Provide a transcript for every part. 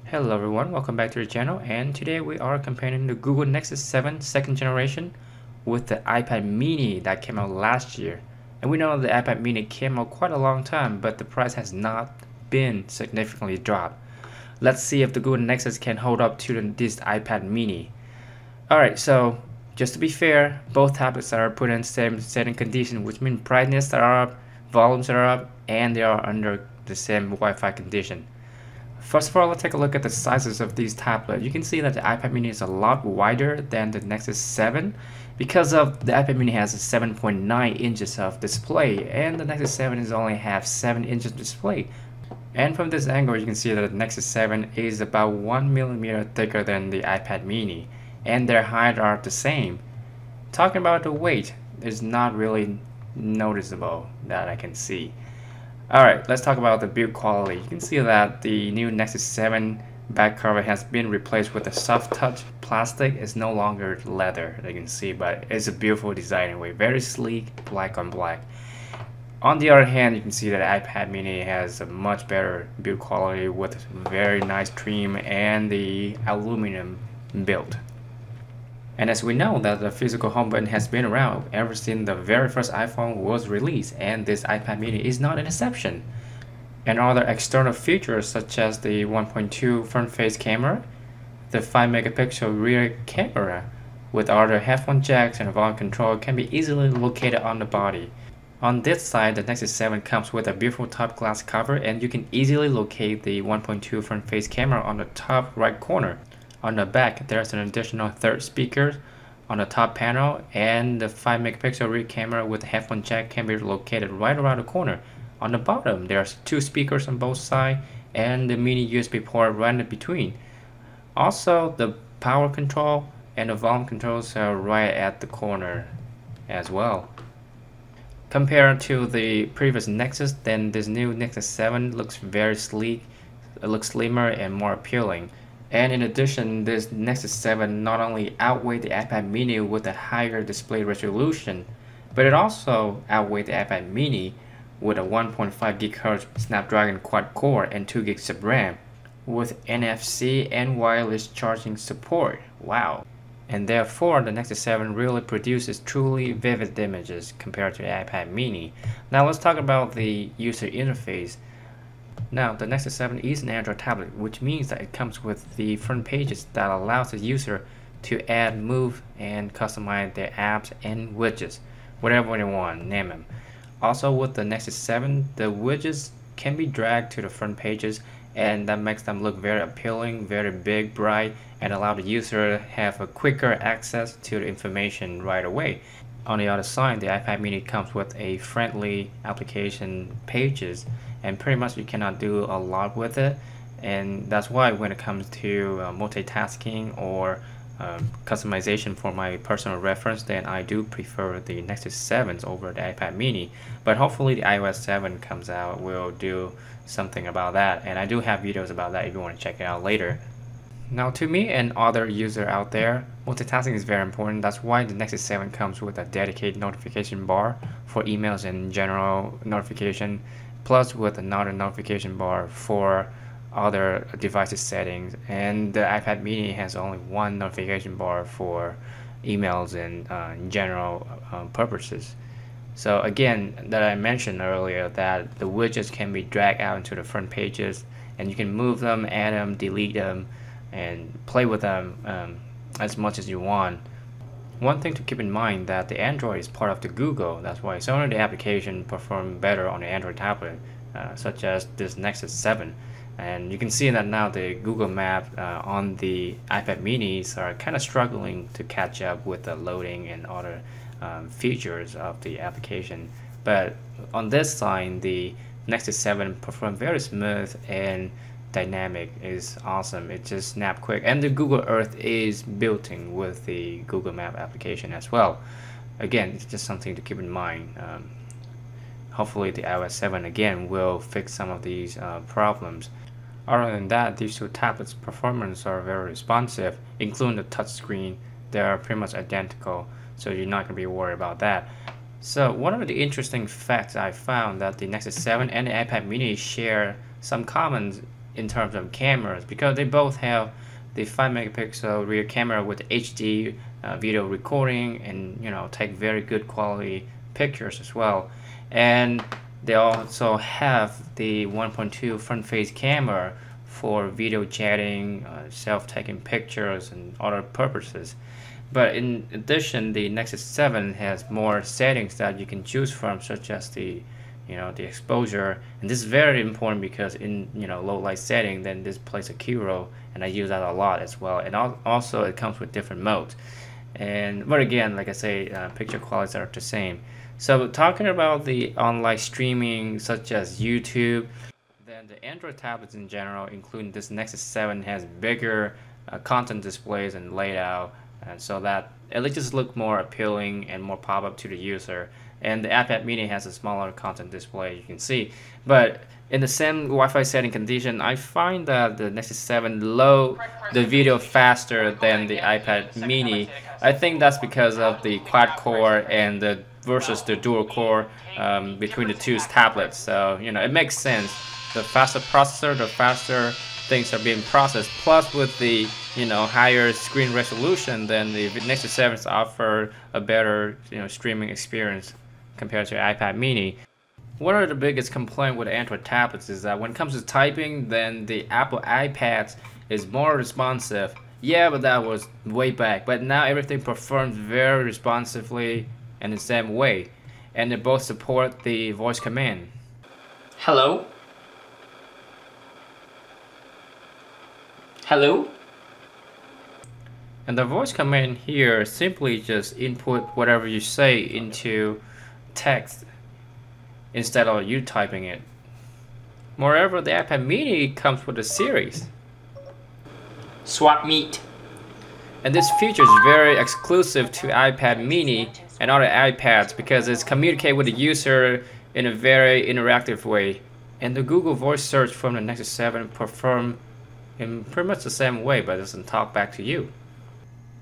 Hello everyone, welcome back to the channel, and today we are comparing the Google Nexus 7 second generation with the iPad mini that came out last year. And we know the iPad mini came out quite a long time, but the price has not been significantly dropped. Let's see if the Google Nexus can hold up to this iPad mini. Alright, so just to be fair, both tablets are put in the same setting condition, which means brightness are up, volumes are up, and they are under the same Wi-Fi condition. First of all, let's take a look at the sizes of these tablets. You can see that the iPad mini is a lot wider than the Nexus 7 because of the iPad mini has a 7.9 inches of display and the Nexus 7 is only have 7 inches display. And from this angle, you can see that the Nexus 7 is about 1 millimeter thicker than the iPad mini and their height are the same. Talking about the weight, it's not really noticeable that I can see. Alright, let's talk about the build quality. You can see that the new Nexus 7 back cover has been replaced with a soft touch plastic. It's no longer leather, as you can see, but it's a beautiful design anyway. Very sleek, black on black. On the other hand, you can see that the iPad mini has a much better build quality with very nice trim and the aluminum build. And as we know that the physical home button has been around ever since the very first iPhone was released, and this iPad mini is not an exception. And other external features such as the 1.2 front-face camera, the 5 megapixel rear camera with other headphone jacks and volume control can be easily located on the body. On this side, the Nexus 7 comes with a beautiful top glass cover, and you can easily locate the 1.2 front-face camera on the top right corner. On the back, there's an additional third speaker on the top panel, and the 5 megapixel rear camera with a headphone jack can be located right around the corner. On the bottom, there's 2 speakers on both sides and the mini USB port right in between. Also, the power control and the volume controls are right at the corner as well. Compared to the previous Nexus, then this new Nexus 7 looks very sleek, it looks slimmer and more appealing. And in addition, this Nexus 7 not only outweighs the iPad mini with a higher display resolution, but it also outweighs the iPad mini with a 1.5 GHz Snapdragon quad core and 2 GB of RAM with NFC and wireless charging support. Wow! And therefore, the Nexus 7 really produces truly vivid images compared to the iPad mini. Now let's talk about the user interface. Now, the Nexus 7 is an Android tablet, which means that it comes with the front pages that allows the user to add, move, and customize their apps and widgets, whatever they want, name them. Also, with the Nexus 7, the widgets can be dragged to the front pages, and that makes them look very appealing, very big, bright, and allow the user to have a quicker access to the information right away. On the other side, the iPad mini comes with a friendly application pages, and pretty much you cannot do a lot with it, and that's why when it comes to multitasking or customization for my personal reference, then I do prefer the Nexus 7s over the iPad mini. But hopefully the iOS 7 comes out, will do something about that, and I do have videos about that if you want to check it out later. Now, to me and other users out there, multitasking is very important. That's why the Nexus 7 comes with a dedicated notification bar for emails and general notification, plus with another notification bar for other devices settings. And the iPad mini has only one notification bar for emails and general purposes. So again, that I mentioned earlier, that the widgets can be dragged out into the front pages, and you can move them, add them, delete them, and play with them as much as you want. One thing to keep in mind that the Android is part of the Google. That's why some of the applications perform better on the Android tablet, such as this Nexus 7. And you can see that now the Google Map on the iPad minis are kind of struggling to catch up with the loading and other features of the application. But on this side, the Nexus 7 performs very smooth and dynamic. Is awesome. It just snap quick, and the Google Earth is built in with the Google Map application as well. Again, it's just something to keep in mind. Hopefully the iOS 7 again will fix some of these problems. Other than that, these two tablets' performance are very responsive, including the touchscreen. They are pretty much identical, so you're not going to be worried about that. So one of the interesting facts I found that the Nexus 7 and the iPad mini share some common in terms of cameras, because they both have the 5 megapixel rear camera with HD video recording, and take very good quality pictures as well. And they also have the 1.2 front face camera for video chatting, self-taking pictures, and other purposes. But in addition, the Nexus 7 has more settings that you can choose from, such as the the exposure. And this is very important because in low light setting, then this plays a key role, and I use that a lot as well. And also it comes with different modes. But again, like I say, picture qualities are the same. So talking about the online streaming such as YouTube, then the Android tablets in general, including this Nexus 7, has bigger content displays and layout, and so that it just look more appealing and more pop-up to the user. And the iPad mini has a smaller content display, you can see. But in the same Wi-Fi setting condition, I find that the Nexus 7 load the video faster than the iPad mini. I think that's because of the quad-core and versus the dual-core between the two tablets. So it makes sense. The faster processor, the faster things are being processed. Plus, with the higher screen resolution, then the Nexus 7 offer a better streaming experience compared to iPad mini. One of the biggest complaints with Android tablets is that when it comes to typing, then the Apple iPads is more responsive. Yeah, but that was way back. But now everything performs very responsively in the same way, and they both support the voice command. Hello? Hello? And the voice command here simply just input whatever you say into text instead of you typing it. Moreover, the iPad mini comes with a series, Swap Meet. And this feature is very exclusive to iPad mini and other iPads because it's communicate with the user in a very interactive way. And the Google voice search from the Nexus 7 perform in pretty much the same way, but doesn't talk back to you.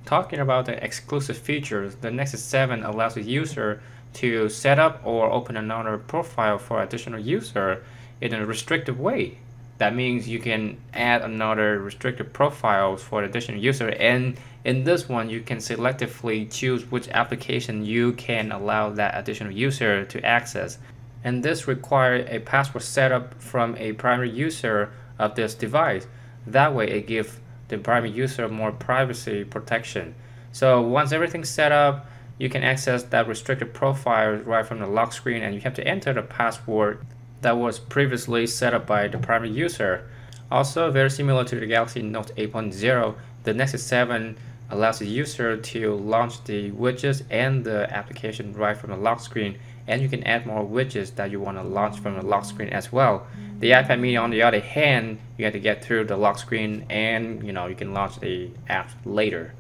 Talking about the exclusive features, the Nexus 7 allows the user to set up or open another profile for additional user in a restricted way. That means you can add another restricted profile for additional user, and in this one you can selectively choose which application you can allow that additional user to access. And this requires a password setup from a primary user of this device. That way it gives the primary user more privacy protection. So once everything's set up, you can access that restricted profile right from the lock screen, and you have to enter the password that was previously set up by the primary user. Also, very similar to the Galaxy Note 8.0, the Nexus 7 allows the user to launch the widgets and the application right from the lock screen, and you can add more widgets that you want to launch from the lock screen as well. The iPad mini, on the other hand, you have to get through the lock screen, and you can launch the apps later.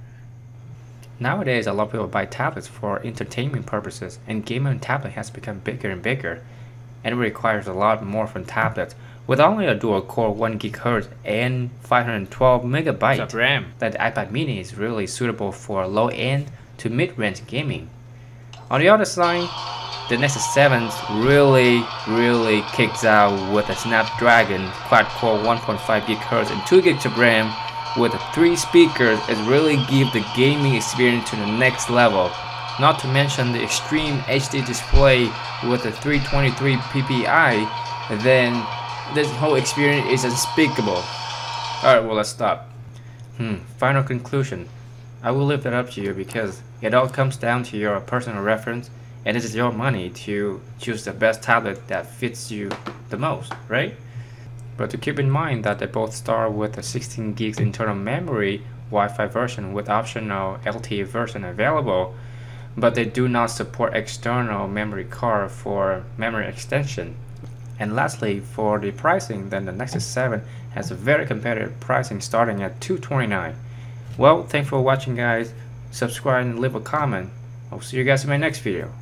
Nowadays, a lot of people buy tablets for entertainment purposes, and gaming on tablet has become bigger and bigger, and it requires a lot more from tablets. With only a dual-core 1 GHz and 512 MB of RAM, that the iPad mini is really suitable for low-end to mid-range gaming. On the other side, the Nexus 7 really kicks out with a Snapdragon quad-core 1.5 GHz and 2 GB of RAM with 3 speakers. It really gives the gaming experience to the next level. Not to mention the extreme HD display with a 323 ppi, then this whole experience is unspeakable. Alright, well, let's stop. Final conclusion. I will leave that up to you because it all comes down to your personal reference, and it is your money to choose the best tablet that fits you the most, right? But to keep in mind that they both start with a 16 gigs internal memory Wi-Fi version with optional LTE version available, but they do not support external memory card for memory extension. And lastly, for the pricing, then the Nexus 7 has a very competitive pricing starting at $229. Well, thanks for watching, guys. Subscribe and leave a comment. I'll see you guys in my next video.